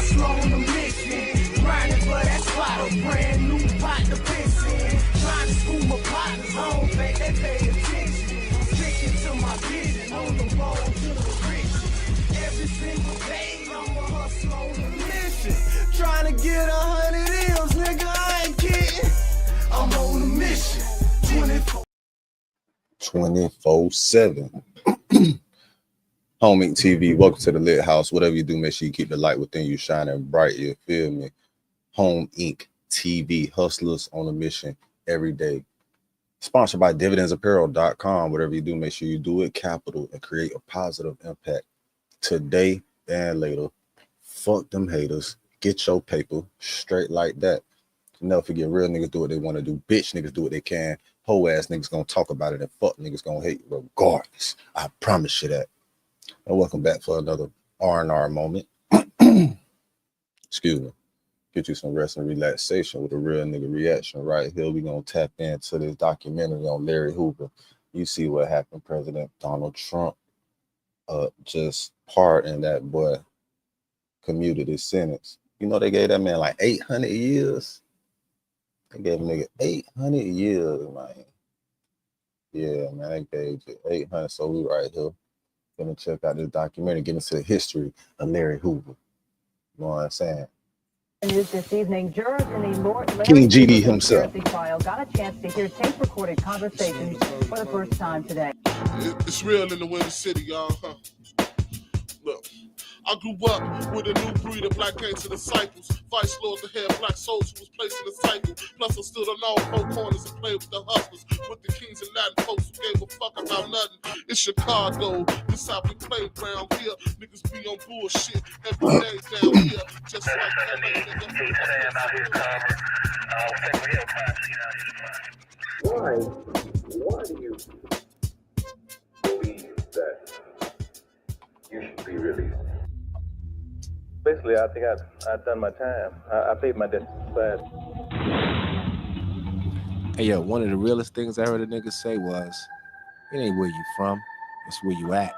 hustle on a mission. Grinding for that spot, a brand new pot to piss in. Trying to school my partners home, babe, they pay attention. Sticking to my vision, on the road to the riches. Every single day, I'm a hustle on a mission. Trying to get 100 M's, nigga, I ain't kidding. I'm on a mission. 24/7. Home Ink TV, welcome to the Lit House. Whatever you do, make sure you keep the light within you shining bright. You feel me? Home Ink TV, hustlers on a mission every day. Sponsored by dividendsapparel.com. Whatever you do, make sure you do it capital and create a positive impact today and later. Fuck them haters. Get your paper straight like that. Never forget, real niggas do what they want to do. Bitch niggas do what they can. Hoe ass niggas gonna talk about it, and fuck niggas gonna hate regardless. I promise you that. And welcome back for another R&R moment. Excuse me. Get you some rest and relaxation with a real nigga reaction right here. We're gonna tap into this documentary on Larry Hoover. You see what happened. President Donald Trump just pardoned that boy, commuted his sentence. You know they gave that man like 800 years. They gave a nigga 800 years, man. Yeah, man, they gave it 800. So we right here gonna check out this documentary, get into the history of Larry Hoover. You know what I'm saying? News this evening, jurors in the Larry King GD Hoover himself conspiracy trial got a chance to hear tape-recorded conversations for the first time today. It's real in the Windy City, y'all. Look, I grew up with a new breed of black gangster disciples. Vice lords that had black souls who was placed in the cycle. Plus I stood on all four corners and played with the hustlers, with the kings and Latin folks who gave a fuck about nothing. It's Chicago, this how we play around here. Niggas be on bullshit every day down here. Just like LA, nigga. Why do you believe that you should be released? Basically, I think I've done my time. I paid my debt fast. Hey, yo, one of the realest things I heard a nigga say was, it ain't where you from, it's where you at.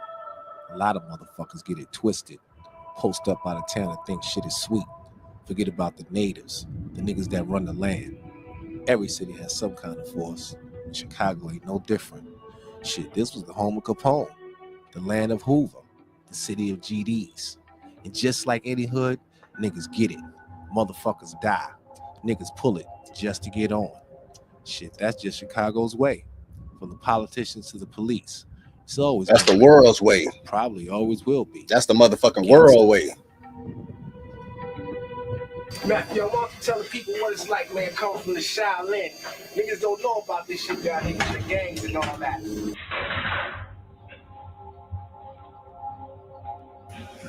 A lot of motherfuckers get it twisted, post up out of town and think shit is sweet. Forget about the natives, the niggas that run the land. Every city has some kind of force. Chicago ain't no different. Shit, this was the home of Capone, the land of Hoover, the city of GDs. And just like any hood, niggas get it. Motherfuckers die. Niggas pull it just to get on. Shit, that's just Chicago's way. From the politicians to the police. It's always that's the world's way. Probably always will be. That's the motherfucking world way. Matthew, I want to tell the people what it's like, man, coming from the Shaolin. Niggas don't know about this shit down here, the gangs and all that.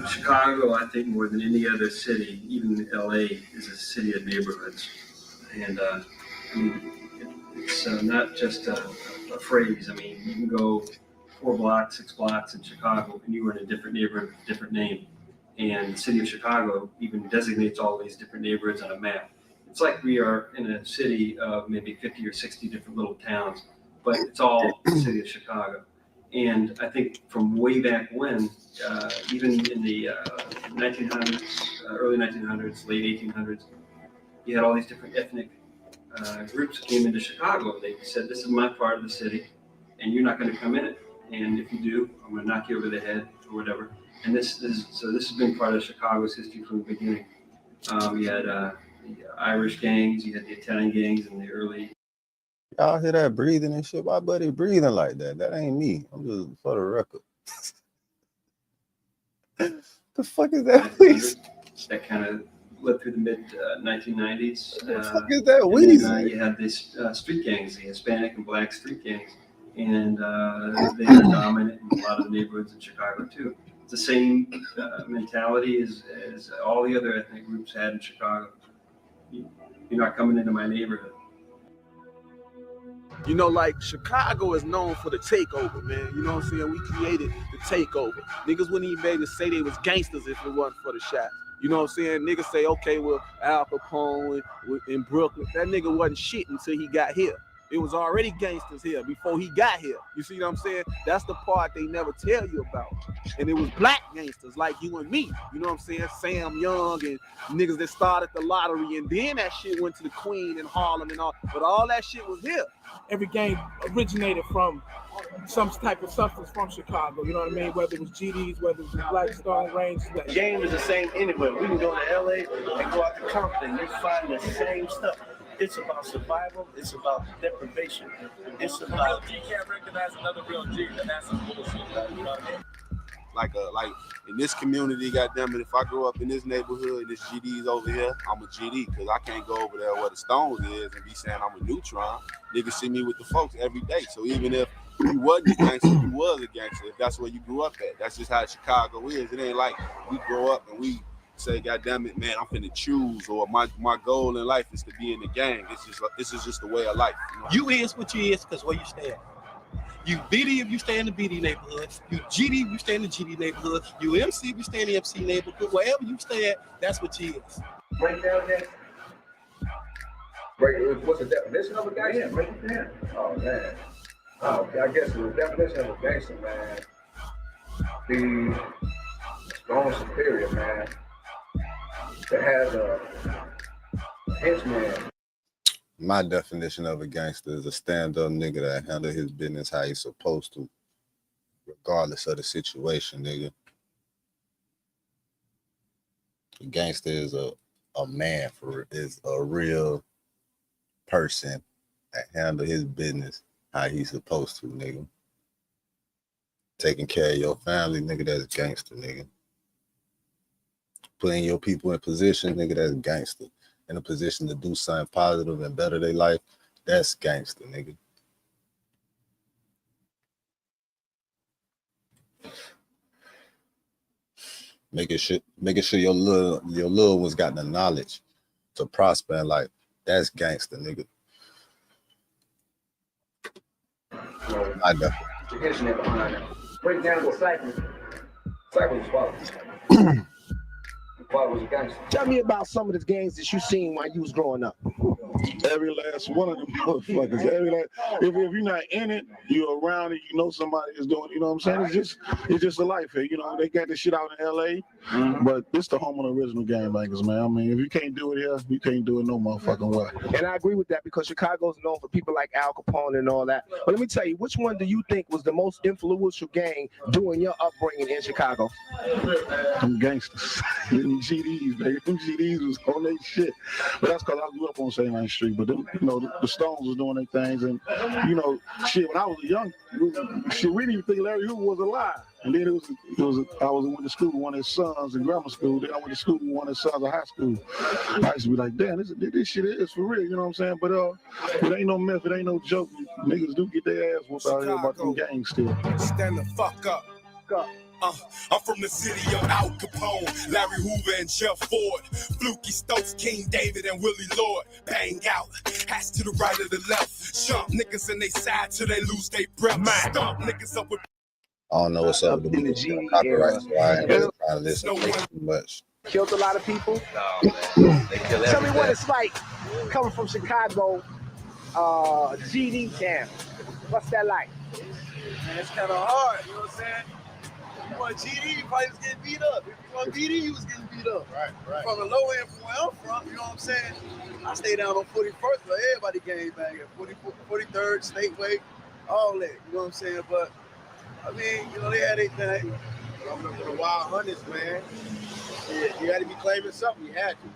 Chicago, I think more than any other city, even LA, is a city of neighborhoods. And I mean, it's not just a phrase. I mean, you can go 4 blocks, 6 blocks in Chicago, and you are in a different neighborhood, different name. And the city of Chicago even designates all these different neighborhoods on a map. It's like we are in a city of maybe 50 or 60 different little towns, but it's all the city of Chicago. And I think from way back when, even in the 1900s, early 1900s, late 1800s, you had all these different ethnic groups that came into Chicago. They said, this is my part of the city, and you're not going to come in it. And if you do, I'm going to knock you over the head or whatever. And this has been part of Chicago's history from the beginning. You had the Irish gangs, you had the Italian gangs in the early. Y'all hear that breathing and shit? Why buddy breathing like that? That ain't me. I'm just for the record. The fuck is that? Please? That kind of lived through the mid 1990s. What the fuck is that? Weezy? You had these street gangs, the Hispanic and Black street gangs, and they are dominant in a lot of the neighborhoods in Chicago too. It's the same mentality as all the other ethnic groups had in Chicago. You're not coming into my neighborhood. You know, like, Chicago is known for the takeover, man. You know what I'm saying? We created the takeover. Niggas wouldn't even be able to say they was gangsters if it wasn't for the shot. You know what I'm saying? Niggas say, okay, well, Al Capone in Brooklyn, that nigga wasn't shit until he got here. It was already gangsters here before he got here. You see what I'm saying? That's the part they never tell you about. And it was black gangsters like you and me. You know what I'm saying? Sam Young and niggas that started the lottery. And then that shit went to the Queen and Harlem and all. But all that shit was here. Every gang originated from some type of substance from Chicago. You know what I mean? Whether it was GDs, whether it was Blackstone, Range. The game is the same anywhere. We can go to LA and go out to Compton. You find the same stuff. It's about survival. It's about deprivation. It's about. A real G can't recognize another real G, then that's some bullshit. You know what I mean? Like in this community, goddammit, if I grow up in this neighborhood and this GD's over here, I'm a GD because I can't go over there where the Stones is and be saying I'm a neutron. Niggas see me with the folks every day. So even if you wasn't a gangster, you was a gangster. If that's where you grew up at, that's just how Chicago is. It ain't like we grow up and we say, God damn it, man, I'm finna choose, or my goal in life is to be in the gang. It's just this is just the way of life. You know? You is what you is because where you stay at. You BD if you stay in the BD neighborhood. You GD if you stay in the GD neighborhood. You MC if you stay in the MC neighborhood. Wherever you stay at, that's what you is. Break down that. What's the definition of a gangster? Yeah, break it down. Oh man. Oh, I guess the definition of a gangster, man, the strong superior, man, that has a henchman. My definition of a gangster is a stand-up nigga that handle his business how he's supposed to, regardless of the situation, nigga. A gangster is a man, is a real person that handle his business how he's supposed to, nigga. Taking care of your family, nigga, that's gangster, nigga. Putting your people in position, nigga, that's gangster. In a position to do something positive and better their life, that's gangster, nigga. Making sure your little ones got the knowledge to prosper in life, that's gangster, nigga. I know. Break down the cycle. Cycle is following. Tell me about some of the games that you seen while you was growing up. Every last one of them motherfuckers. If you're not in it, you're around it, you know somebody is doing it, you know what I'm saying? It's just a life here. You know, they got this shit out in LA, but this the home of the original gangbangers, man. I mean, if you can't do it here, you can't do it no motherfucking way. And I agree with that because Chicago's known for people like Al Capone and all that. But let me tell you, which one do you think was the most influential gang during your upbringing in Chicago? Them gangsters. Them GDs, baby. Them GDs was on their shit. But that's because I grew up on St. Anne Street. But them, you know, the Stones was doing their things. And, you know, shit, when I was young, shit, we didn't even think Larry Hoover was alive. And then I went to school with one of his sons in grammar school. Then I went to school with one of his sons in high school. I used to be like, damn, this shit is for real, you know what I'm saying? But it ain't no myth, it ain't no joke. Niggas do get their ass whooped out here about them gangs still. Stand the fuck up. I'm from the city of Al Capone, Larry Hoover and Jeff Ford, Fluky Stokes, King David and Willie Lord. Bang out, hats to the right of the left. Jump niggas in they side till they lose their breath. Stomp niggas up with. I don't know what's up with the music copyright, so I ain't really trying to listen to too much. Killed a lot of people. No, man. They kill Tell me what it's like coming from Chicago, GD town. What's that like? Man, it's kind of hard, you know what I'm saying? If you want GD, you probably was getting beat up. If you want BD, you was getting beat up. Right. From the low end, from where I'm from, you know what I'm saying? I stay down on 41st, but everybody gang bang at 43rd, Stateway, all that, you know what I'm saying? But, I mean, you know, they had their thing. Coming up with the wild hunters, man. Yeah, you had to be claiming something, you had to.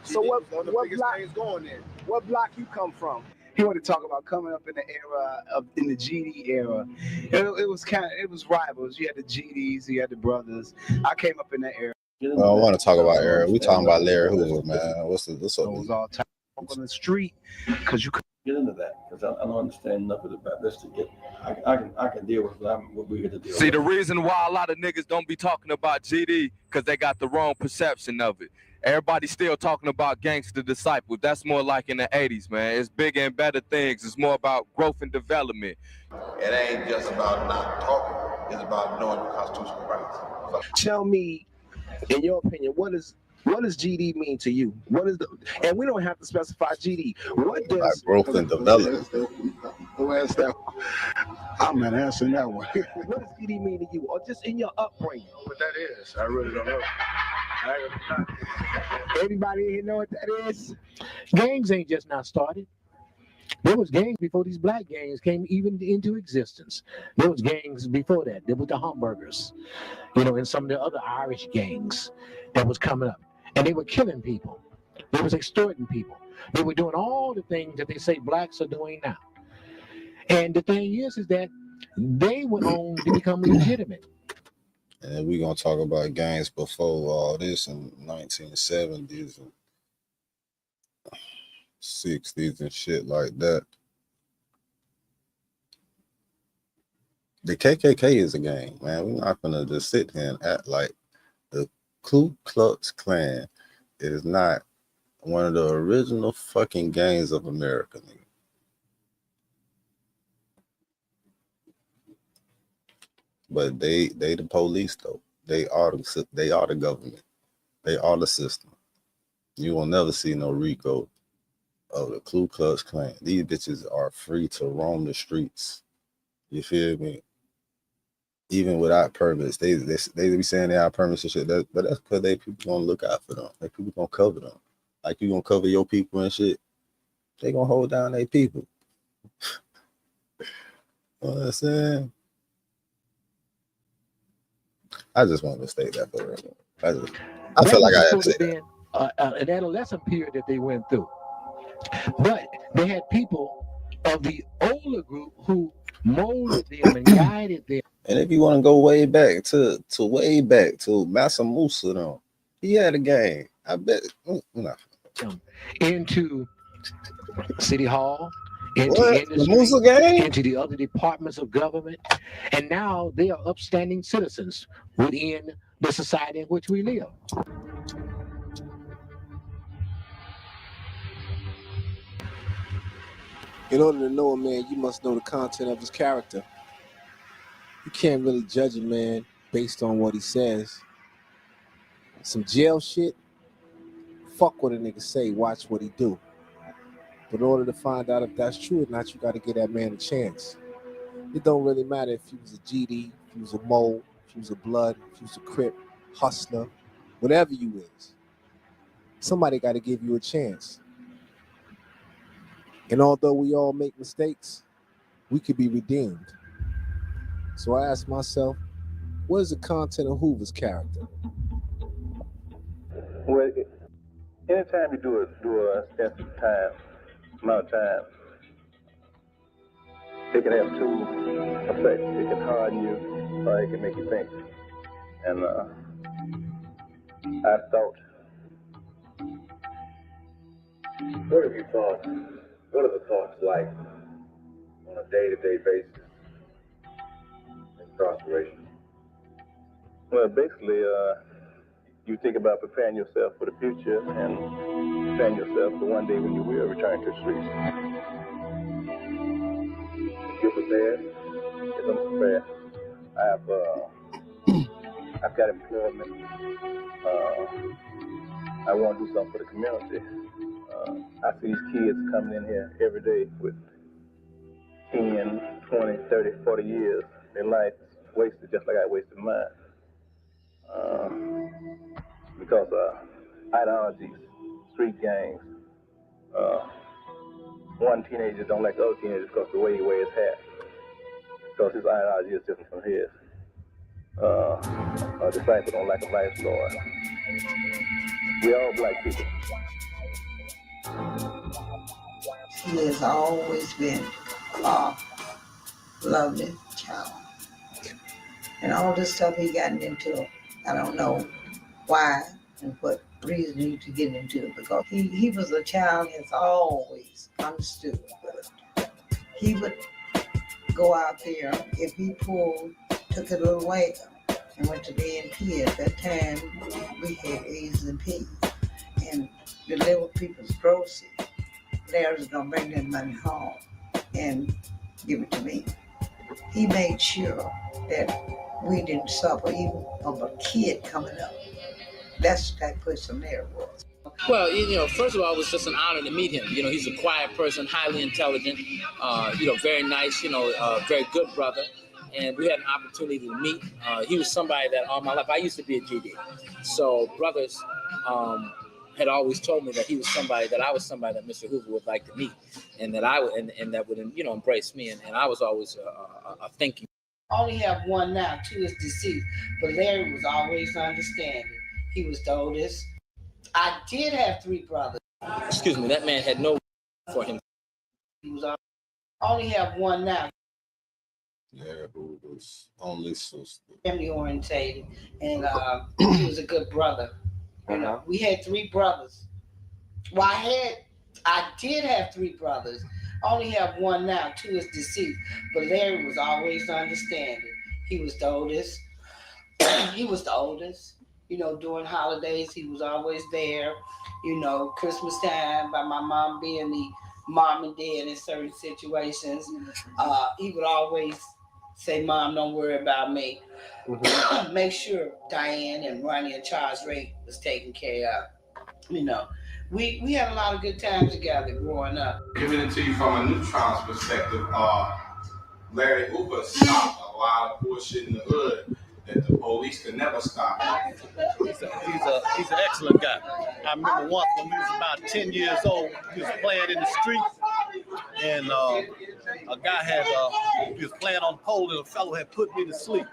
So what block things going there. What block you come from? He wanted to talk about coming up in the era in the GD era. It was rivals. You had the GDs, you had the brothers. I came up in that era. I want to talk about era. We talking about Larry Hoover, man. What's up? It was all time on the street because you could get into that because I don't understand enough about this to get. I can deal with what we get to deal with. See, the reason why a lot of niggas don't be talking about GD because they got the wrong perception of it. Everybody's still talking about Gangster Disciples. That's more like in the 80s, man. It's bigger and better things. It's more about growth and development. It ain't just about not talking. It's about knowing your constitutional rights. Tell me, in your opinion, what is What does GD mean to you? What is the, and we don't have to specify GD. What Like does growth and development. I'm not answering that one. what does GD mean to you, or just in your upbringing? What that is, I really don't know. Everybody here know what that is? Gangs ain't just not started. There was gangs before these black gangs came even into existence. There was gangs before that. There was the Hamburgers, and some of the other Irish gangs that was coming up. And they were killing people. They was extorting people. They were doing all the things that they say blacks are doing now. And the thing is that they went on to become legitimate. And we're going to talk about gangs before all this in 1970s and 60s and shit like that. The KKK is a gang, man. We're not going to just sit here and act like the Ku Klux Klan is not one of the original fucking gangs of America, nigga. But they the police though. They are the government. They are the system. You will never see no RICO of the Ku Klux Klan. These bitches are free to roam the streets. You feel me? Even without permits, they be saying they have permits and shit. But that's because they people gonna look out for them. They people gonna cover them. Like you gonna cover your people and shit. They gonna hold down their people. You know what I'm saying? I just wanted to state that for real. I feel like I had to say that. An adolescent period that they went through. But they had people of the older group who molded them and guided them. And if you want to go way back to Massa Musa, though, he had a gang. I bet. No. Into City Hall, into the Musa gang? into the other departments of government, and now they are upstanding citizens within the society in which we live. In order to know a man, you must know the content of his character. You can't really judge a man based on what he says. Some jail shit, fuck what a nigga say, watch what he do. But in order to find out if that's true or not, you got to give that man a chance. It don't really matter if he was a GD, if he was a mole, if he was a blood, if he was a crip, hustler, whatever you is. Somebody got to give you a chance. And although we all make mistakes, we could be redeemed. So I ask myself, what is the content of Hoover's character? Well, anytime you do a extensive amount of time, it can have two effects. It can harden you, or it can make you think. And I thought, what have you thought? What are the thoughts like on a day-to-day basis in incarceration? Well, basically, you think about preparing yourself for the future and preparing yourself for one day when you will return to the streets. If you're prepared, if I'm prepared, I've got employment. I want to do something for the community. I see these kids coming in here every day with 10, 20, 30, 40 years. Their life is wasted just like I wasted mine. Because ideologies, street gangs, one teenager don't like the other teenagers because the way he wears his hat. Because his ideology is different from his. A disciple don't like a vice lord. We all black people. He has always been a lovely child. And all this stuff he gotten into, I don't know why and what reason he to get into it, because he was a child that's always understood. He would go out there, if he took a little way and went to the NP. At that time, we had A's and P's and deliver people's groceries. They was gonna bring that money home and give it to me. He made sure that we didn't suffer, even of a kid coming up. That's the type of person Larry was. Well, you know, first of all, it was just an honor to meet him. You know, he's a quiet person, highly intelligent, you know, very nice, you know, very good brother. And we had an opportunity to meet. He was somebody that all my life, I used to be a GD. So brothers had always told me that he was somebody, that I was somebody that Mr. Hoover would like to meet. And that I would, and that would, you know, embrace me. And I was always thinking. Only have one now, two is deceased. But Larry was always understanding. He was the oldest. I did have three brothers. Excuse me, that man had no for him. He was only have one now. Yeah, who was only sister. Family orientated, and he was a good brother. You know, we had three brothers. Well, I did have three brothers. Only have one now, two is deceased. But Larry was always understanding. He was the oldest. He was the oldest. You know, during holidays, he was always there. You know, Christmas time, by my mom being the mom and dad in certain situations, he would always say, "Mom, don't worry about me." Mm-hmm. Make sure Diane and Ronnie and Charles Ray was taken care of. You know, we had a lot of good times together growing up. Giving it to you from a neutron's perspective, Larry Hoover stopped a lot of bullshit in the hood that the police could never stop. He's an excellent guy. I remember once when we was about 10 years old, we was playing in the street, and a guy he was playing on the pole, and a fellow had put me to sleep.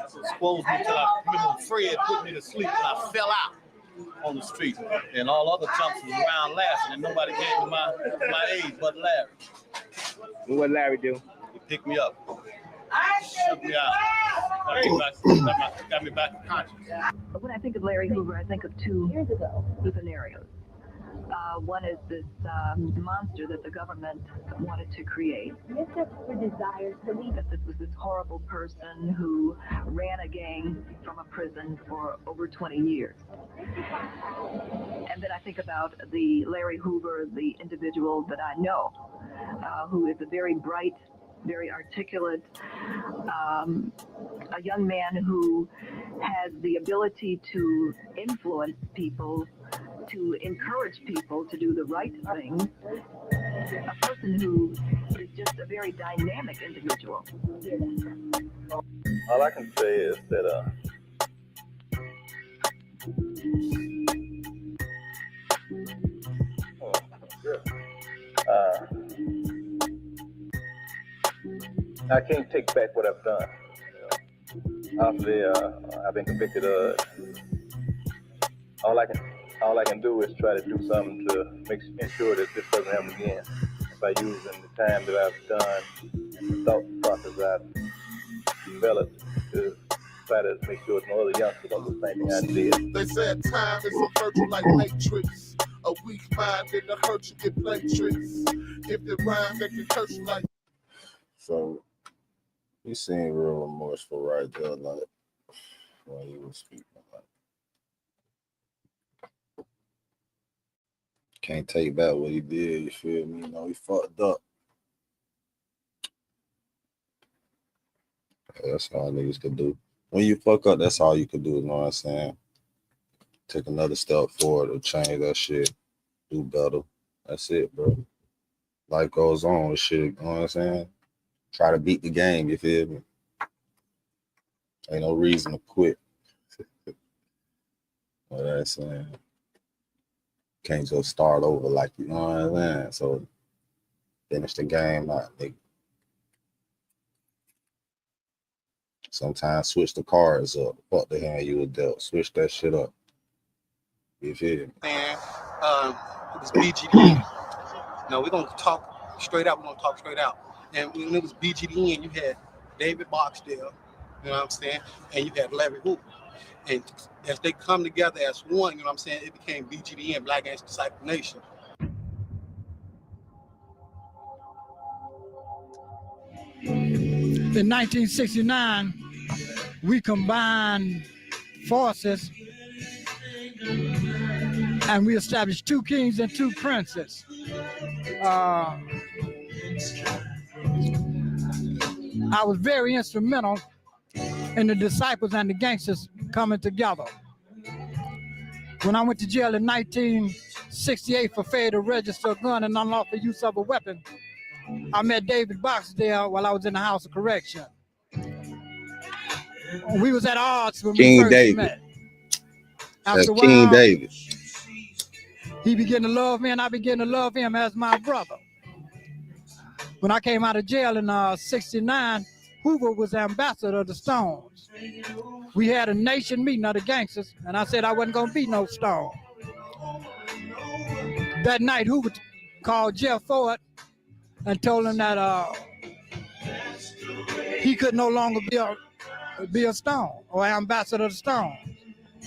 So exposed me till I remember Fred put me to sleep, and I fell out on the street, and all other chumps was around laughing, and nobody gave me my age but Larry. What Larry do? He picked me up, shook me out, got me back to consciousness. When I think of Larry Hoover, I think of two scenarios. One is this monster that the government wanted to create. This was this horrible person who ran a gang from a prison for over 20 years. And then I think about the Larry Hoover, the individual that I know, who is a very bright, very articulate, a young man who has the ability to influence people, to encourage people to do the right thing, a person who is just a very dynamic individual. All I can say is that I can't take back what I've done. Obviously, I've been convicted of it. All I can do is try to do something to ensure that this doesn't happen again. By using the time that I've done and the thought process I've developed to try to make sure no other youngsters don't do the same thing I did. They said time is a virtue like matrix. A weak mind in the hurt you get play tricks. If the rhyme that can curse you like. So he seemed real remorseful right there, like when he was speaking. Like, can't take back what he did, you feel me? You know, he fucked up. Yeah, that's all niggas could do. When you fuck up, that's all you could do, you know what I'm saying? Take another step forward to change that shit, do better. That's it, bro. Life goes on with shit, you know what I'm saying? Try to beat the game, you feel me? Ain't no reason to quit. What I'm saying? Can't just start over like, you know what I'm saying? So finish the game out, nigga. Sometimes switch the cards up. Fuck the hand you were dealt. Switch that shit up. You feel me? And it was BGD. No, we're gonna talk straight out. We're gonna talk straight out. And when it was BGD, and you had David Boxdale, you know what I'm saying, and you had Larry Hoover. And as they come together as one, you know what I'm saying, it became BGD and Black Gangsta Disciple Nation. In 1969, we combined forces and we established two kings and two princes. I was very instrumental in the disciples and the gangsters coming together. When I went to jail in 1968 for failure to register a gun and unlawful use of a weapon, I met David Boxdale while I was in the House of Correction. We was at odds when we first met. That's King David. He began to love me and I began to love him as my brother. When I came out of jail in 69, Hoover was the ambassador of the Stones. We had a nation meeting of the gangsters, and I said I wasn't gonna be no Stone. That night, Hoover called Jeff Ford and told him that he could no longer be a Stone or ambassador of the Stones.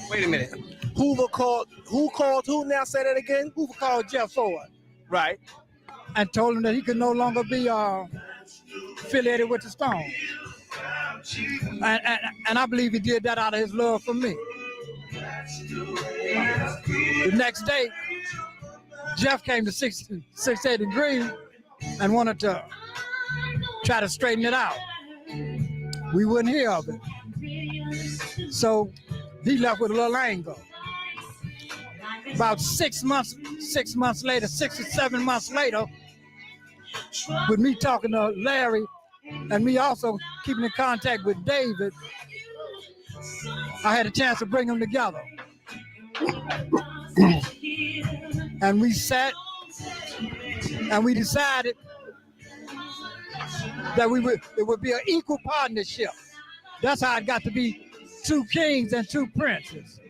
Wait a minute. Who called who now? Say that again. Hoover called Jeff Ford. Right. And told him that he could no longer be affiliated with the Stones. And I believe he did that out of his love for me. The next day, Jeff came to 680 Green and wanted to try to straighten it out. We wouldn't hear of it. So he left with a little anger. About 6 months later, 6 or 7 months later, with me talking to Larry and me also keeping in contact with David, I had a chance to bring them together. And we sat and we decided that it would be an equal partnership. That's how it got to be 2 kings and 2 princes.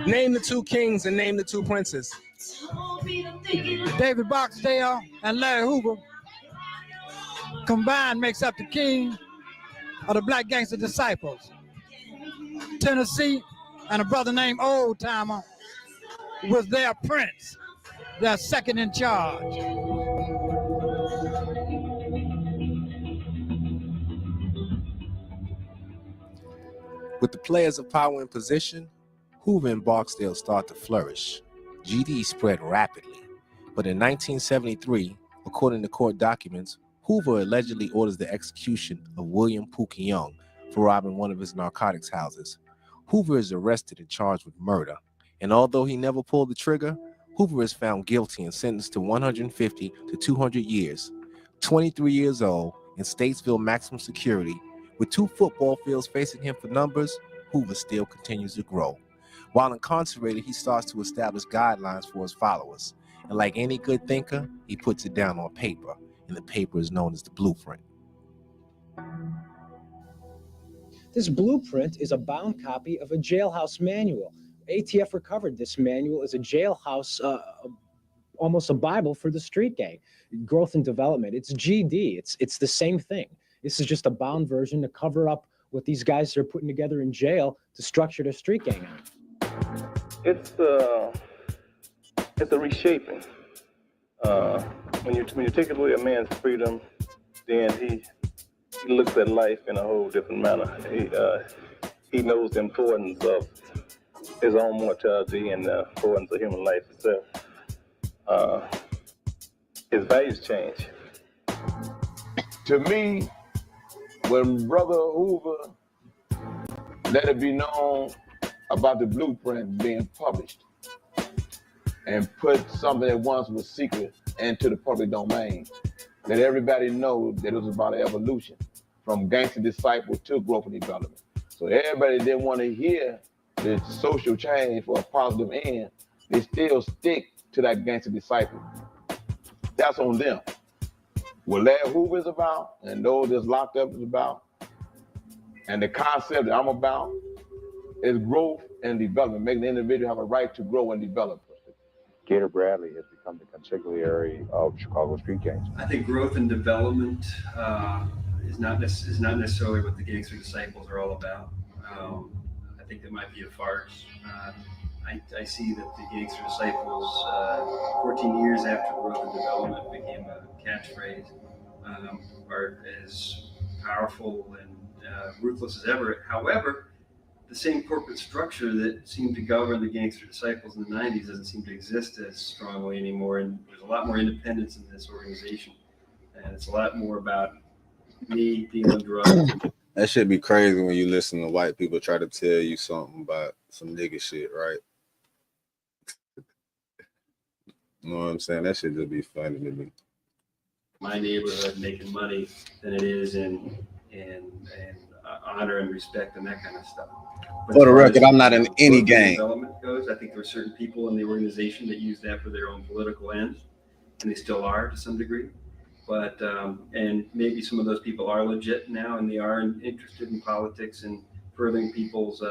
Name the 2 kings and name the 2 princes. David Boxdale and Larry Hoover combined makes up the king of the Black Gangster Disciples. Tennessee and a brother named Old Timer was their prince, their second in charge. With the players of power in position, Hoover and Barksdale start to flourish. GD spread rapidly, but in 1973, according to court documents, Hoover allegedly orders the execution of William Pookie Young for robbing one of his narcotics houses. Hoover is arrested and charged with murder, and although he never pulled the trigger, Hoover is found guilty and sentenced to 150 to 200 years. 23 years old in Statesville maximum security, with 2 football fields facing him for numbers, Hoover still continues to grow. While incarcerated, he starts to establish guidelines for his followers. And like any good thinker, he puts it down on paper, and the paper is known as the blueprint. This blueprint is a bound copy of a jailhouse manual. ATF recovered this manual as a jailhouse, almost a Bible for the street gang. Growth and development. It's GD. It's the same thing. This is just a bound version to cover up what these guys are putting together in jail to structure their street gang on. It's a reshaping. When you take away a man's freedom, then he looks at life in a whole different manner. He knows the importance of his own mortality and the importance of human life itself. His values change. To me, when Brother Hoover let it be known about the blueprint being published and put something that once was secret into the public domain, let everybody know that it was about an evolution from gangster disciple to growth and development. So everybody didn't want to hear the social change for a positive end. They still stick to that gangster disciple. That's on them. What Larry Hoover is about, and those that's locked up is about, and the concept that I'm about, is growth and development, making the individual have a right to grow and develop. Gator Bradley has become the consigliere of Chicago street gangs. I think growth and development is not necessarily what the Gangster Disciples are all about. I think that might be a farce. I see that the Gangster Disciples, 14 years after growth and development became a catchphrase, are as powerful and ruthless as ever. However, the same corporate structure that seemed to govern the Gangster Disciples in the 90s doesn't seem to exist as strongly anymore, and there's a lot more independence in this organization, and it's a lot more about me being on drugs, That shit be crazy when you listen to white people try to tell you something about some nigga shit, right? You know what I'm saying? That shit just be funny to me. My neighborhood making money than it is in honor and respect and that kind of stuff. But For the as far record, as, I'm not in any growth and gang. development goes, I think there are certain people in the organization that use that for their own political ends, and they still are to some degree. But and maybe some of those people are legit now, and they are interested in politics and furthering people's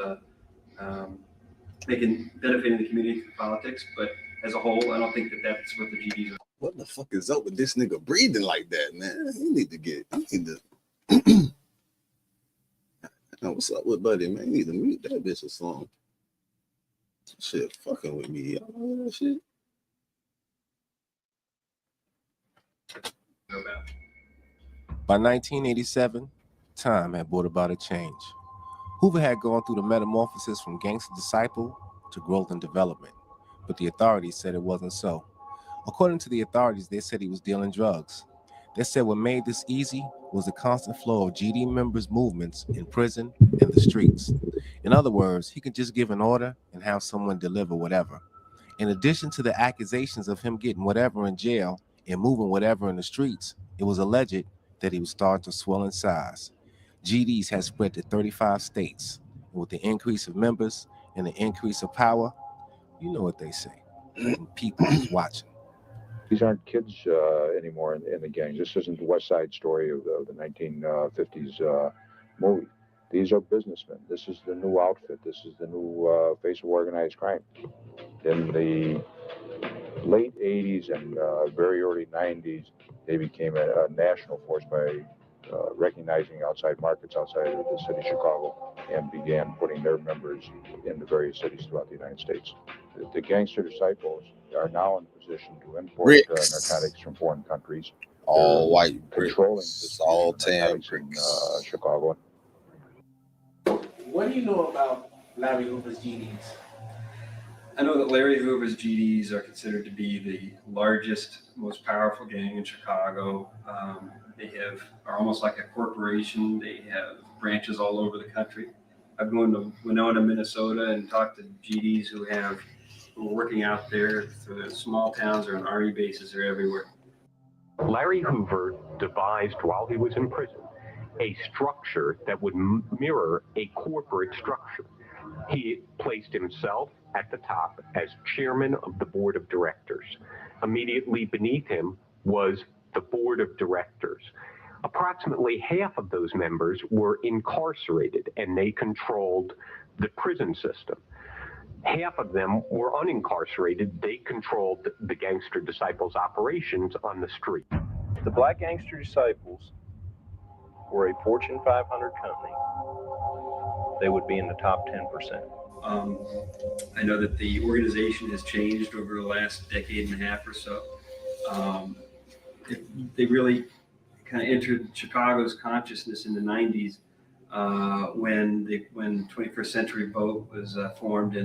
benefiting the community through politics. But as a whole, I don't think that that's what the GDs are. What the fuck is up with this nigga breathing like that, man? You need to what's up with Buddy, man? You need to mute that bitch or something. Shit fucking with me. Y'all know that shit? By 1987, time had brought about a change. Hoover had gone through the metamorphosis from gangster disciple to growth and development, but the authorities said it wasn't so. According to the authorities, they said he was dealing drugs. They said what made this easy was the constant flow of GD members' movements in prison and the streets. In other words, he could just give an order and have someone deliver whatever. In addition to the accusations of him getting whatever in jail and moving whatever in the streets, it was alleged that he was starting to swell in size. GDs had spread to 35 states. And with the increase of members and the increase of power, you know what they say. And people was watching. These aren't kids anymore in the gangs. This isn't the West Side Story of the 1950s movie. These are businessmen. This is the new outfit. This is the new face of organized crime. In the late 80s and very early 90s, they became a national force by recognizing outside markets outside of the city of Chicago and began putting their members into various cities throughout the United States. The gangster disciples are now in position to import narcotics from foreign countries. All white controlling bricks, all tan bricks in Chicago. What do you know about Larry Hoover's GDs? I know that Larry Hoover's GDs are considered to be the largest, most powerful gang in Chicago. They are almost like a corporation. They have branches all over the country. I've gone to Winona, Minnesota, and talked to GDs who are working out there through the small towns or on army bases. They're everywhere. Larry Hoover devised while he was in prison a structure that would mirror a corporate structure. He placed himself at the top as chairman of the board of directors. Immediately beneath him was the board of directors. Approximately half of those members were incarcerated, and they controlled the prison system. Half of them were unincarcerated. They controlled the Gangster Disciples operations on the street. The Black Gangster Disciples were a Fortune 500 company. They would be in the top 10%. I know that the organization has changed over the last decade and a half or so. They really kind of entered Chicago's consciousness in the 90s when 21st Century Vote was formed,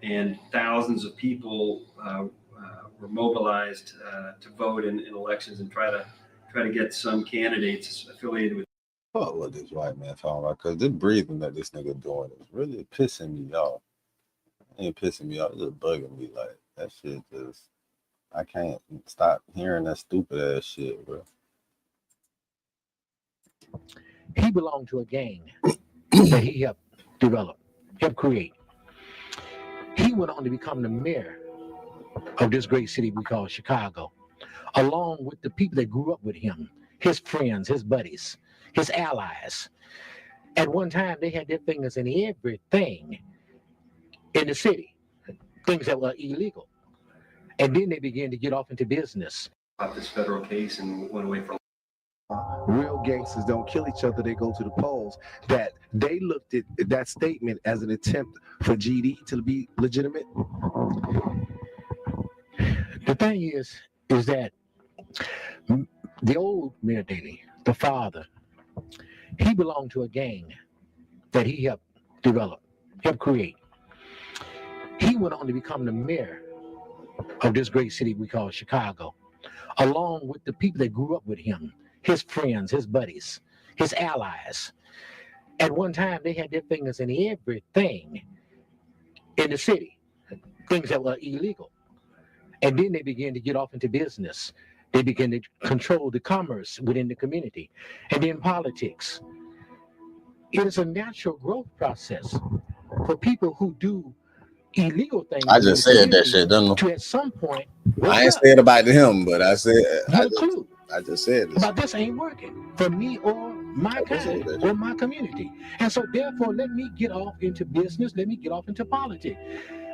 and thousands of people were mobilized to vote in elections and try to get some candidates affiliated with. Fuck what this white man talking about, because this breathing that this nigga doing is really pissing me off. It ain't pissing me off, it's just bugging me. Like, that shit just, I can't stop hearing that stupid ass shit, bro. He belonged to a gang that he helped develop, helped create. He went on to become the mayor of this great city we call Chicago, along with the people that grew up with him, his friends, his buddies, his allies. At one time, they had their fingers in everything in the city, things that were illegal. And then they began to get off into business. About this federal case and went away for. Real gangsters don't kill each other, they go to the polls. That they looked at that statement as an attempt for GD to be legitimate. The thing is that the old Mayor Daley, the father, he belonged to a gang that he helped develop, helped create. He went on to become the mayor of this great city we call Chicago, along with the people that grew up with him, his friends, his buddies, his allies. At one time, they had their fingers in everything in the city, things that were illegal. And then they began to get off into business. They began to control the commerce within the community. And then politics. It is a natural growth process for people who do illegal things. I just said that shit, didn't I? To at some point, I ain't said about him, but I said get a clue. I just said this. About this ain't working for me or my kind or my community. And so therefore, let me get off into business. Let me get off into politics.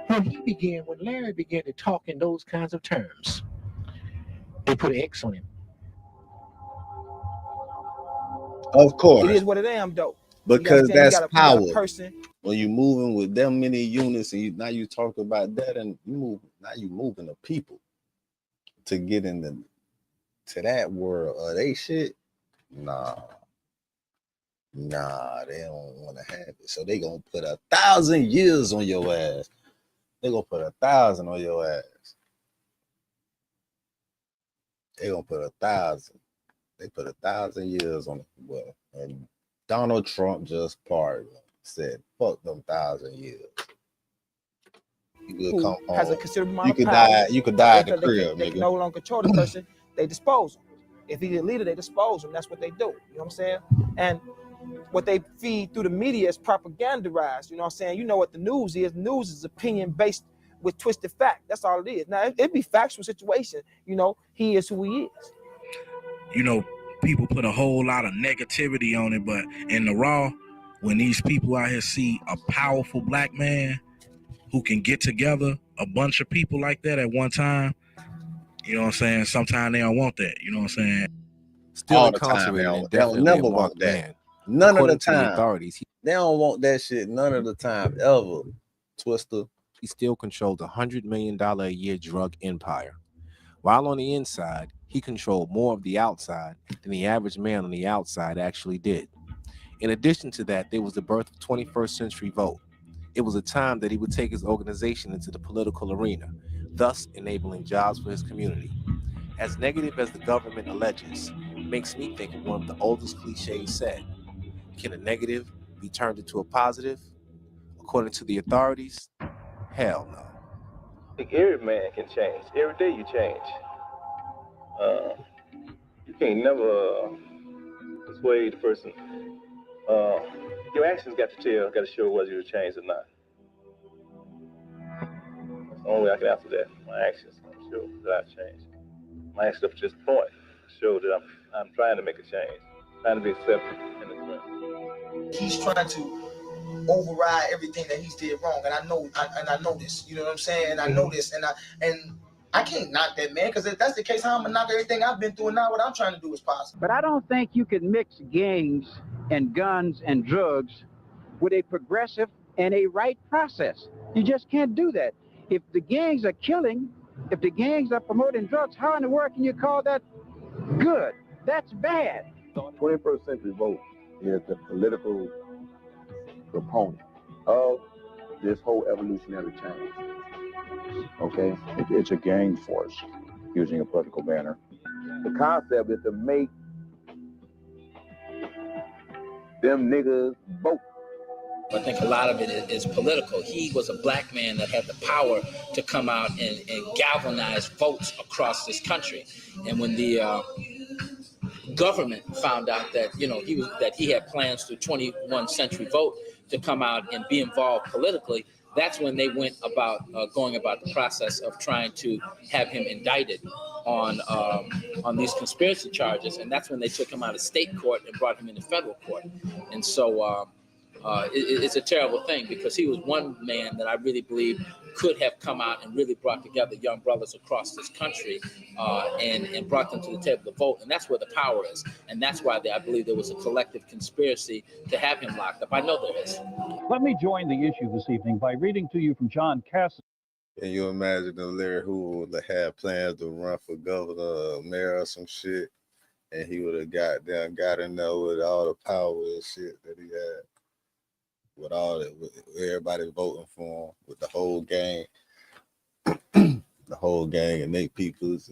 When Larry began to talk in those kinds of terms, they put an X on him. Of course. It is what it am, though. Because that's power. You got a person. When you're moving with them many units, and now you talk about that, and you moving the people to get to that world of they shit. Nah, they don't want to have it. So they gonna put 1,000 years on your ass. They gonna put 1,000 on your ass. They gonna put 1,000. They put 1,000 years on it. Well, and Donald Trump just pardoned. Said, "Fuck them 1,000 years." You could come home. Has a considerable amount You of could power. die. You could die at the They crib, can nigga. no longer control the person. They dispose him. If he's a leader, they dispose him. That's what they do. You know what I'm saying? And what they feed through the media is propagandized. You know what I'm saying? You know what the news is. News is opinion based with twisted fact. That's all it is. Now it'd be factual situation. You know, he is who he is. You know, people put a whole lot of negativity on it, but in the raw, when these people out here see a powerful black man who can get together a bunch of people like that at one time, you know what I'm saying? Sometimes they don't want that. You know what I'm saying? Still All the time, incarcerated they and don't definitely never a want marked that. man. None of the According to the time. authorities, They don't want that shit none of the time ever. Twister. He still controlled $100 million a year drug empire. While on the inside, he controlled more of the outside than the average man on the outside actually did. In addition to that, there was the birth of 21st Century Vote. It was a time that he would take his organization into the political arena, thus enabling jobs for his community. As negative as the government alleges, makes me think of one of the oldest cliches said. Can a negative be turned into a positive? According to the authorities, hell no. Every man can change. Every day you change. You can't never persuade the person. Your actions got to show whether you're changed or not. That's the only way I can answer that. My actions show that I've changed. My actions up to this point show that I'm trying to make a change, trying to be accepted in this way. He's trying to override everything that he's did wrong, and I know this. You know what I'm saying? And I know this, and I can't knock that man, because if that's the case, how I'm gonna knock everything I've been through, and now what I'm trying to do is possible. But I don't think you can mix gangs and guns and drugs with a progressive and a right process. You just can't do that. If the gangs are killing, if the gangs are promoting drugs, how in the world can you call that good? That's bad. 21st Century Vote is the political proponent of this whole evolutionary change. Okay? It's a gang force using a political banner. The concept is to make them niggas vote. I think a lot of it is political. He was a black man that had the power to come out and galvanize votes across this country. And when the government found out that he had plans to 21st Century Vote to come out and be involved politically, that's when they went about going about the process of trying to have him indicted on these conspiracy charges. And that's when they took him out of state court and brought him into federal court. And so it's a terrible thing, because he was one man that I really believe could have come out and really brought together young brothers across this country and brought them to the table to vote. And that's where the power is. And that's why I believe there was a collective conspiracy to have him locked up. I know there is. Let me join the issue this evening by reading to you from John Cassidy. Can you imagine if Larry Hoover would have had plans to run for governor or mayor or some shit, and he would have got in there with all the power and shit that he had, with everybody voting for him, with the whole gang, and they peoples.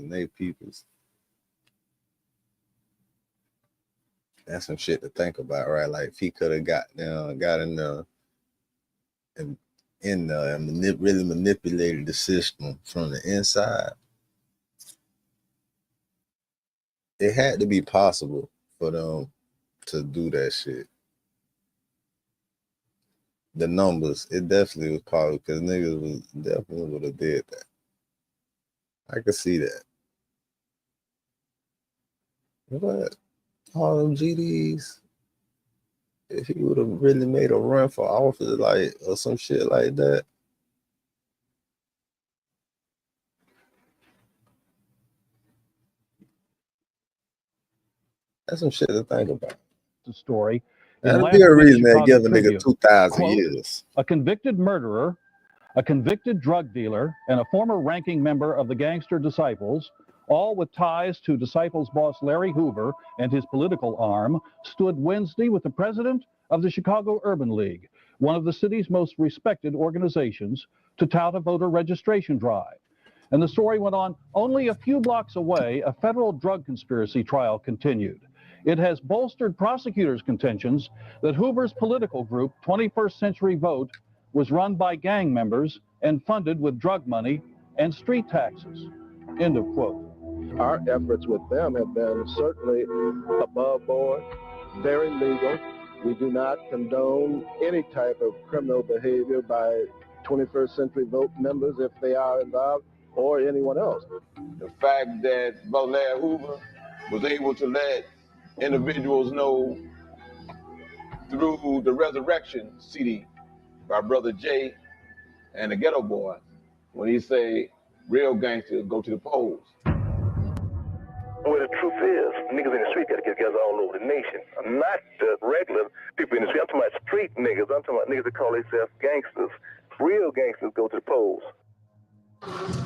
That's some shit to think about, right? Like if he could have got in there and really manipulated the system from the inside, it had to be possible for them to do that shit. The numbers, it definitely was possible because niggas was definitely would have did that. I could see that. But all them GDs, if he would have really made a run for office, like, or some shit like that, that's some shit to think about. The story. That'd be a reason they give a nigga 2,000 Quote, years. A convicted murderer, a convicted drug dealer, and a former ranking member of the Gangster Disciples, all with ties to Disciples boss Larry Hoover and his political arm, stood Wednesday with the president of the Chicago Urban League, one of the city's most respected organizations, to tout a voter registration drive. And the story went on. Only a few blocks away, a federal drug conspiracy trial continued. It has bolstered prosecutors' contentions that Hoover's political group, 21st Century Vote, was run by gang members and funded with drug money and street taxes. End of quote. Our efforts with them have been certainly above board, very legal. We do not condone any type of criminal behavior by 21st Century Vote members if they are involved, or anyone else. The fact that Brother Larry Hoover was able to let individuals know through the Resurrection CD by Brother Jay and the Ghetto Boy, when he say, real gangsters go to the polls. Well, the truth is, niggas in the street got to get together all over the nation. Not the regular people in the street. I'm talking about street niggas. I'm talking about niggas that call themselves gangsters. Real gangsters go to the polls.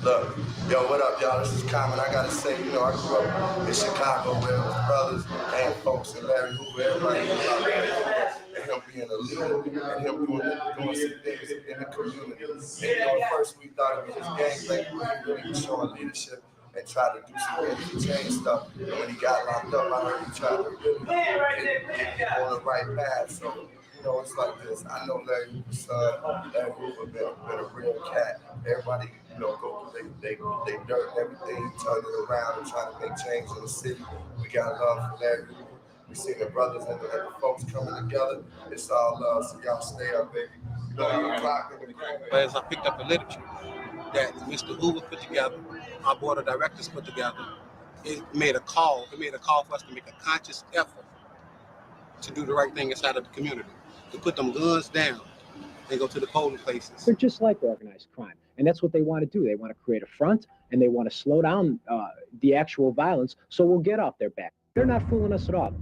Look, yo, what up, y'all? This is Common. I gotta say, I grew up in Chicago where it was brothers and folks and Larry Hoover, everybody knew about Larry Hoover and him being a leader and him doing some things in the community. And at first we thought it was just gang labor, but he really was showing leadership and tried to do some things to change stuff. And when he got locked up, I heard he tried to really get on the right path. So, it's like this. I know Larry Hoover's son, Larry Hoover, been a real cat. Everybody, go through they dirt and everything, turn it around and trying to make change in the city. We got love for Larry Hoover. We see the brothers and the folks coming together. It's all love, so y'all stay up, baby. But as I picked up the literature that Mr. Hoover put together, our board of directors put together, it made a call. It made a call for us to make a conscious effort to do the right thing inside of the community, to put them guns down and go to the polling places. They're just like organized crime. And that's what they want to do. They want to create a front, and they want to slow down the actual violence, so we'll get off their back. They're not fooling us at all.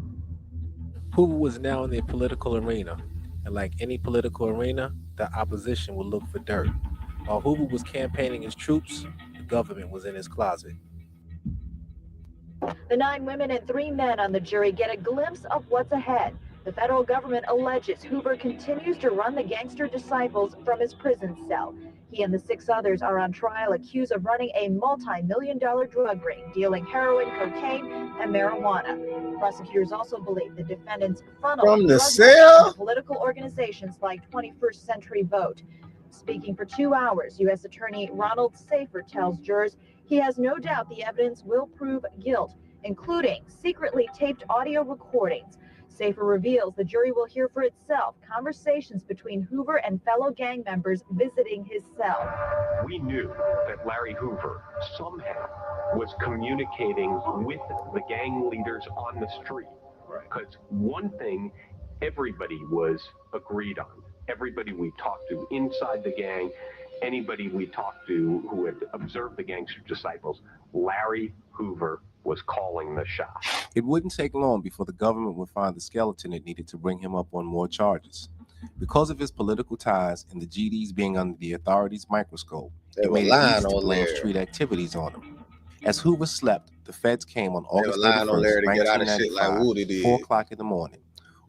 Hoover was now in the political arena, and like any political arena, the opposition would look for dirt. While Hoover was campaigning his troops, the government was in his closet. The 9 women and 3 men on the jury get a glimpse of what's ahead. The federal government alleges Hoover continues to run the Gangster Disciples from his prison cell. He and the 6 others are on trial accused of running a multi-million-dollar drug ring, dealing heroin, cocaine, and marijuana. Prosecutors also believe the defendants funneled From the drug cell? money into political organizations like 21st Century Vote. Speaking for 2 hours, U.S. Attorney Ronald Safer tells jurors he has no doubt the evidence will prove guilt, including secretly taped audio recordings. Safer reveals the jury will hear for itself conversations between Hoover and fellow gang members visiting his cell. We knew that Larry Hoover somehow was communicating with the gang leaders on the street. Because one thing everybody was agreed on, everybody we talked to inside the gang, anybody we talked to who had observed the Gangster Disciples, Larry Hoover was calling the shots. It wouldn't take long before the government would find the skeleton it needed to bring him up on more charges. Because of his political ties and the GDs being under the authorities' microscope, it made it easy to blame street activities on him. As Hoover slept, the feds came on August 31st, 1995, 4 o'clock in the morning.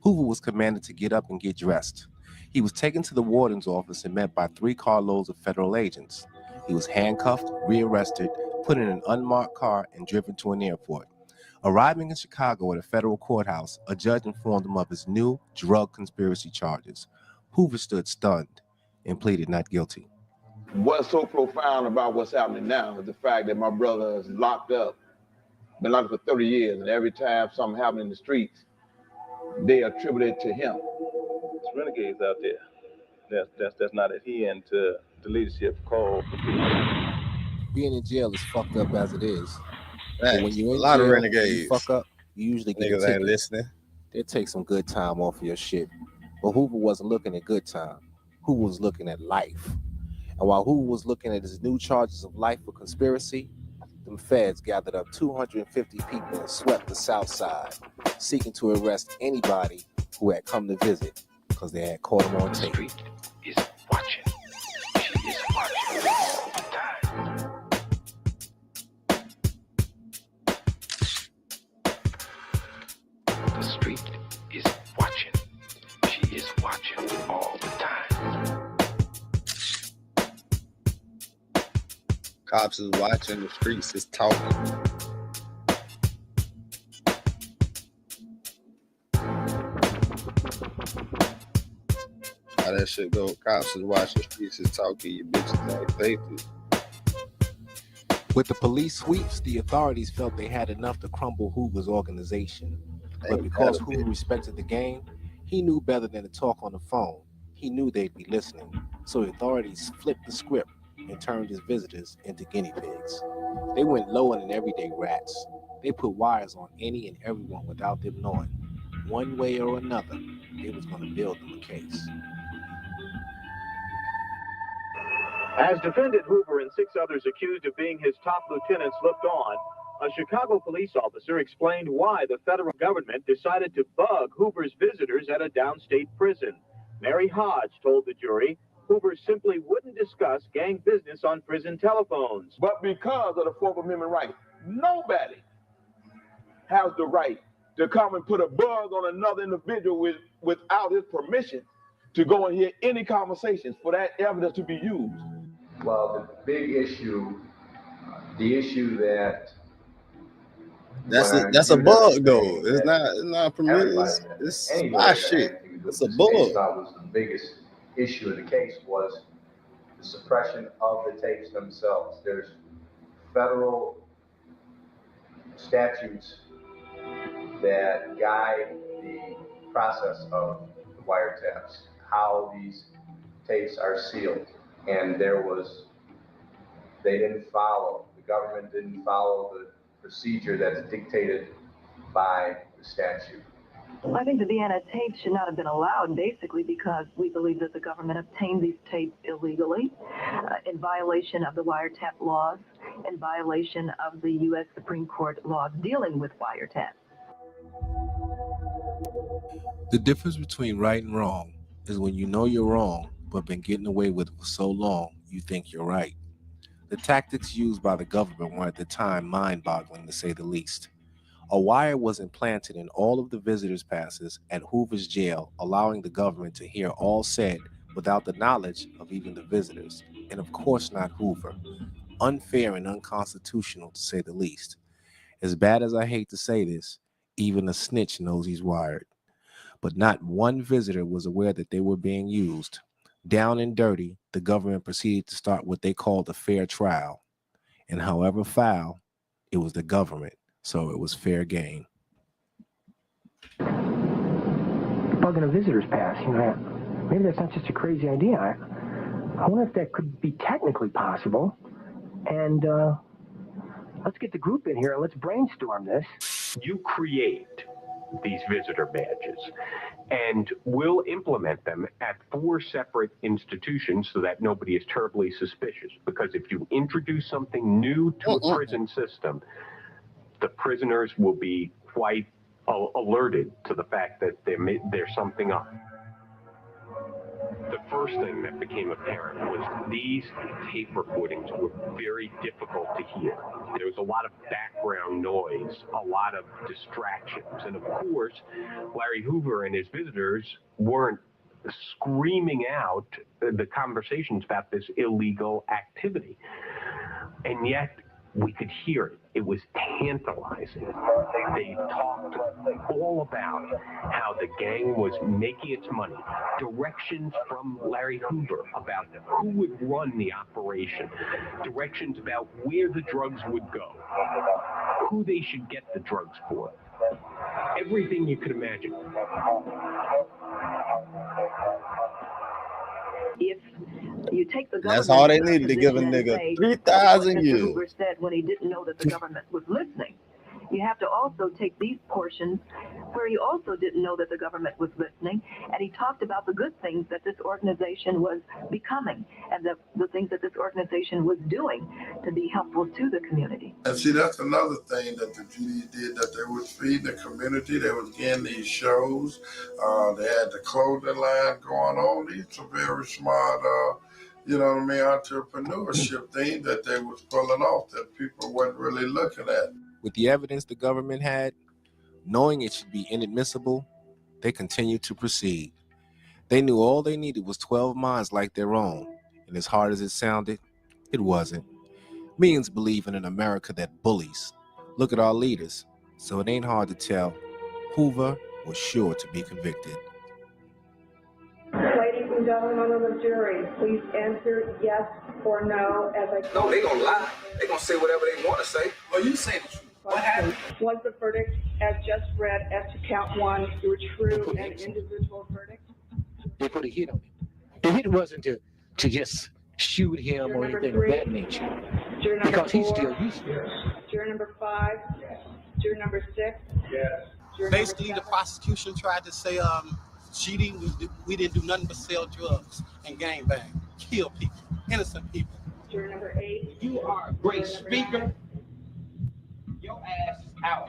Hoover was commanded to get up and get dressed. He was taken to the warden's office and met by 3 carloads of federal agents. He was handcuffed, rearrested, put in an unmarked car, and driven to an airport. Arriving in Chicago at a federal courthouse, a judge informed him of his new drug conspiracy charges. Hoover stood stunned and pleaded not guilty. What's so profound about what's happening now is the fact that my brother is locked up, been locked up for 30 years, and every time something happens in the streets, they attribute it to him. There's renegades out there that's not adhering to the leadership call. Being in jail is fucked up as it is. Thanks. But when you're in a lot jail, of when renegades. you fuck up, you usually get a Niggas ain't ticket. listening. They'll take some good time off of your shit. But Hoover wasn't looking at good time. Hoover was looking at life. And while Hoover was looking at his new charges of life for conspiracy, them feds gathered up 250 people and swept the South Side, seeking to arrest anybody who had come to visit because they had caught him on tape. The street is watching. She is watching all the time. The street is watching. She is watching all the time. Cops is watching, the streets is talking. How that shit go? Cops is watching, streets is talking. You bitches ain't faithful. With the police sweeps, the authorities felt they had enough to crumble Hoover's organization. But because Hoover respected the game, he knew better than to talk on the phone. He knew they'd be listening. So the authorities flipped the script and turned his visitors into guinea pigs. They went lower than everyday rats. They put wires on any and everyone without them knowing. One way or another, they was going to build them a case. As defendant Hoover and 6 others accused of being his top lieutenants looked on, a Chicago police officer explained why the federal government decided to bug Hoover's visitors at a downstate prison. Mary Hodge told the jury Hoover simply wouldn't discuss gang business on prison telephones. But because of the 4th Amendment right, nobody has the right to come and put a bug on another individual without his permission to go and hear any conversations for that evidence to be used. Well, the big issue, the issue that that's a bug though. It's not permitted. It's my shit. It's a bug. Was the biggest issue in the case was the suppression of the tapes themselves. There's federal statutes that guide the process of the wiretaps, how these tapes are sealed. And they didn't follow, the government didn't follow the procedure that's dictated by the statute. I think the Vienna tapes should not have been allowed, basically because we believe that the government obtained these tapes illegally, in violation of the wiretap laws, in violation of the U.S. Supreme Court laws dealing with wiretaps. The difference between right and wrong is when you know you're wrong, but been getting away with it for so long, you think you're right. The tactics used by the government were at the time mind-boggling, to say the least. A wire was implanted in all of the visitors' passes at Hoover's jail, allowing the government to hear all said without the knowledge of even the visitors, and of course not Hoover. Unfair and unconstitutional, to say the least. As bad as I hate to say this, even a snitch knows he's wired. But not one visitor was aware that they were being used. Down and dirty, the government proceeded to start what they called a fair trial. And however foul, it was the government, so it was fair game. Bugging a visitor's pass, maybe that's not just a crazy idea. I wonder if that could be technically possible. And let's get the group in here and let's brainstorm this. You create these visitor badges, and we'll implement them at 4 separate institutions so that nobody is terribly suspicious. Because if you introduce something new to a prison system, the prisoners will be quite alerted to the fact that there's something up. The first thing that became apparent was these tape recordings were very difficult to hear. There was a lot of background noise, a lot of distractions. And of course, Larry Hoover and his visitors weren't screaming out the conversations about this illegal activity. And yet, We could hear it. It was tantalizing. They talked all about how the gang was making its money, directions from Larry Hoover about who would run the operation, directions about where the drugs would go, who they should get the drugs for. Everything you could imagine. If you take the That's all they government's needed to give a position and nigga say, 3,000 what Mr. years. Hoover said when he didn't know that the government was listening. You have to also take these portions where he also didn't know that the government was listening, and he talked about the good things that this organization was becoming and the things that this organization was doing to be helpful to the community. And see, that's another thing that the GD did, that they was feeding the community. They was getting these shows. They had the clothing line going on. These are very smart, you know what I mean, entrepreneurship thing that they was pulling off that people wasn't really looking at. With the evidence the government had, knowing it should be inadmissible, they continued to proceed. They knew all they needed was 12 minds like their own, and as hard as it sounded, it wasn't. Millions believe in an America that bullies. Look at our leaders, so it ain't hard to tell. Hoover was sure to be convicted. Ladies and gentlemen of the jury, please answer yes or no as I No, they gonna lie. They gonna say whatever they want to say. Well, you say the truth. What happened? Was the verdict as just read as to count one your true and individual verdict? They put a hit on him. The hit wasn't to just shoot him or anything of that nature. Juror number Because he's 4, still useful. Juror number 5, juror number 6. Yes. Basically, the prosecution tried to say, GD, we didn't do nothing but sell drugs and gangbang, kill people, innocent people. Juror number 8. You are a great speaker. Your ass is out.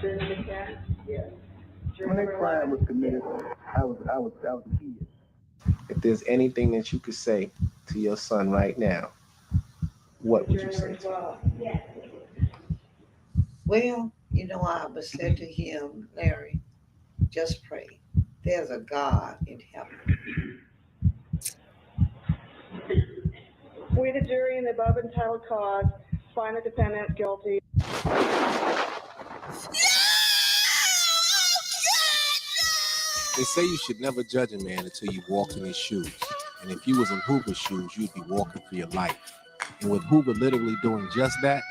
Juror number 10. Yes. When that crime was committed, I was a kid. If there's anything that you could say to your son right now, what would you say to him? Yes. Well, you know, I was said to him, Larry, just pray. There's a God in heaven. We, the jury, in the above entitled cause, find the defendant guilty. They say you should never judge a man until you walked in his shoes. And if you was in Hoover's shoes, you'd be walking for your life. And with Hoover literally doing just that,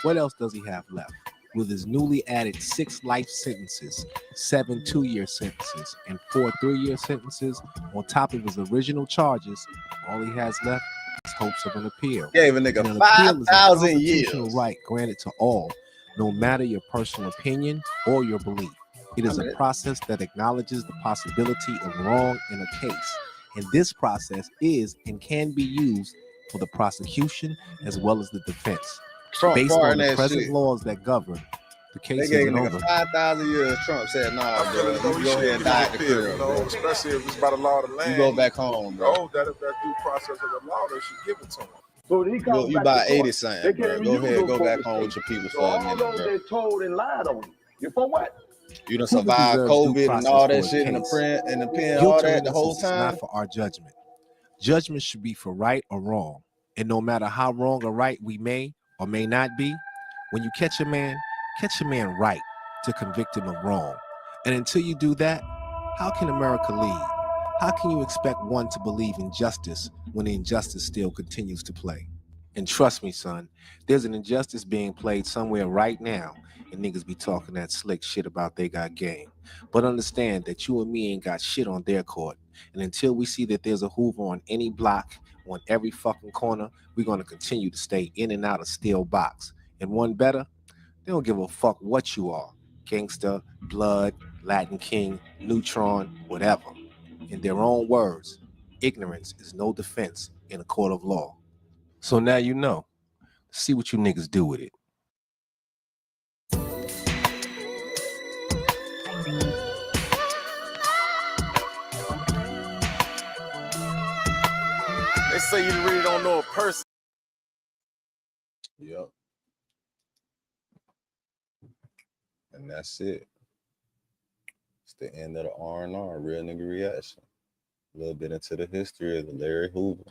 what else does he have left? With his newly added 6 life sentences, 7 2-year sentences, and 4 3-year sentences, on top of his original charges, all he has left is hopes of an appeal. Gave a nigga And an appeal is a 5,000 constitutional years. right granted to all, no matter your personal opinion or your belief. It is a process that acknowledges the possibility of wrong in a case. And this process is and can be used for the prosecution as well as the defense. Trump Based on barring the that present shit. laws that govern, the They case gave a isn't nigga over. 5,000 years. Trump said, nah, bro, you go ahead and die at the crib, bro. Especially if it's by the law of the land. You go back home, bro. Oh, that if that due process of the law, they should give it to him. So he You about 80 something, bro. Go ahead, go back home with your people So for a all minute, those bro. they told and lied on you. For what? You done Hoover survived deserves due COVID and process all for that his shit in the case. pen, all Guilt or that the whole innocence is time. not for our judgment. Judgment should be for right or wrong. And no matter how wrong or right we may or may not be, when you catch a man right to convict him of wrong. And until you do that, how can America lead? How can you expect one to believe in justice when the injustice still continues to play? And trust me, son, there's an injustice being played somewhere right now, and niggas be talking that slick shit about they got game. But understand that you and me ain't got shit on their court. And until we see that there's a Hoover on any block, on every fucking corner, we're going to continue to stay in and out of steel box. And one better, they don't give a fuck what you are. Gangster, blood, Latin king, neutron, whatever. In their own words, ignorance is no defense in a court of law. So now you know. See what you niggas do with it. They say you really don't know a person. Yep. And that's it. It's the end of the R&R, real nigga reaction. A little bit into the history of the Larry Hoover.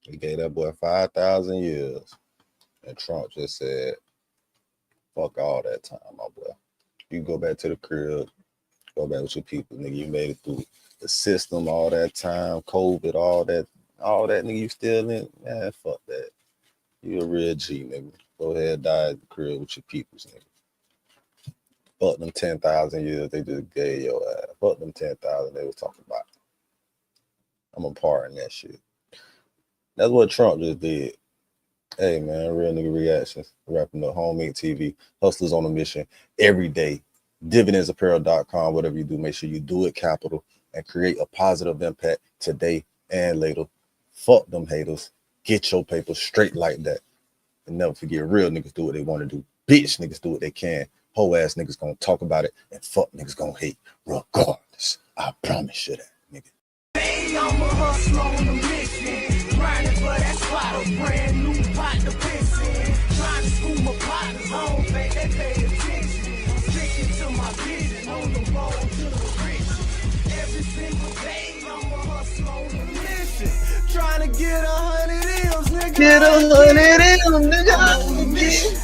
He gave that boy 5,000 years. And Trump just said, fuck all that time, my boy. You go back to the crib, go back with your people, nigga. You made it through the system all that time, COVID, all that, nigga, you still in? Man, fuck that. You a real G, nigga. Go ahead, die at the crib with your peoples, nigga. Fuck them 10,000 years they just gave your ass. Fuck them 10,000 they was talking about. I'm a part in that shit. That's what Trump just did. Hey, man, real nigga reactions. Wrapping up Home Inc. TV. Hustlers on a mission every day. Dividendsapparel.com. Whatever you do, make sure you do it capital and create a positive impact today and later. Fuck them haters. Get your paper straight like that. And never forget, real niggas do what they want to do. Bitch niggas do what they can. Whole ass niggas gonna talk about it, and fuck niggas gonna hate regardless. I promise you that, nigga. Hey, I'm a hustler on a mission. Grinding for that spot, a brand new pot to piss in. Trying to school my partners, I don't think they pay attention. I'm sticking to my vision on the road to the riches. Every single day, I'm a hustler on a mission. Trying to get 100 M's, nigga. Get 100 M's, nigga. I'm on a mission.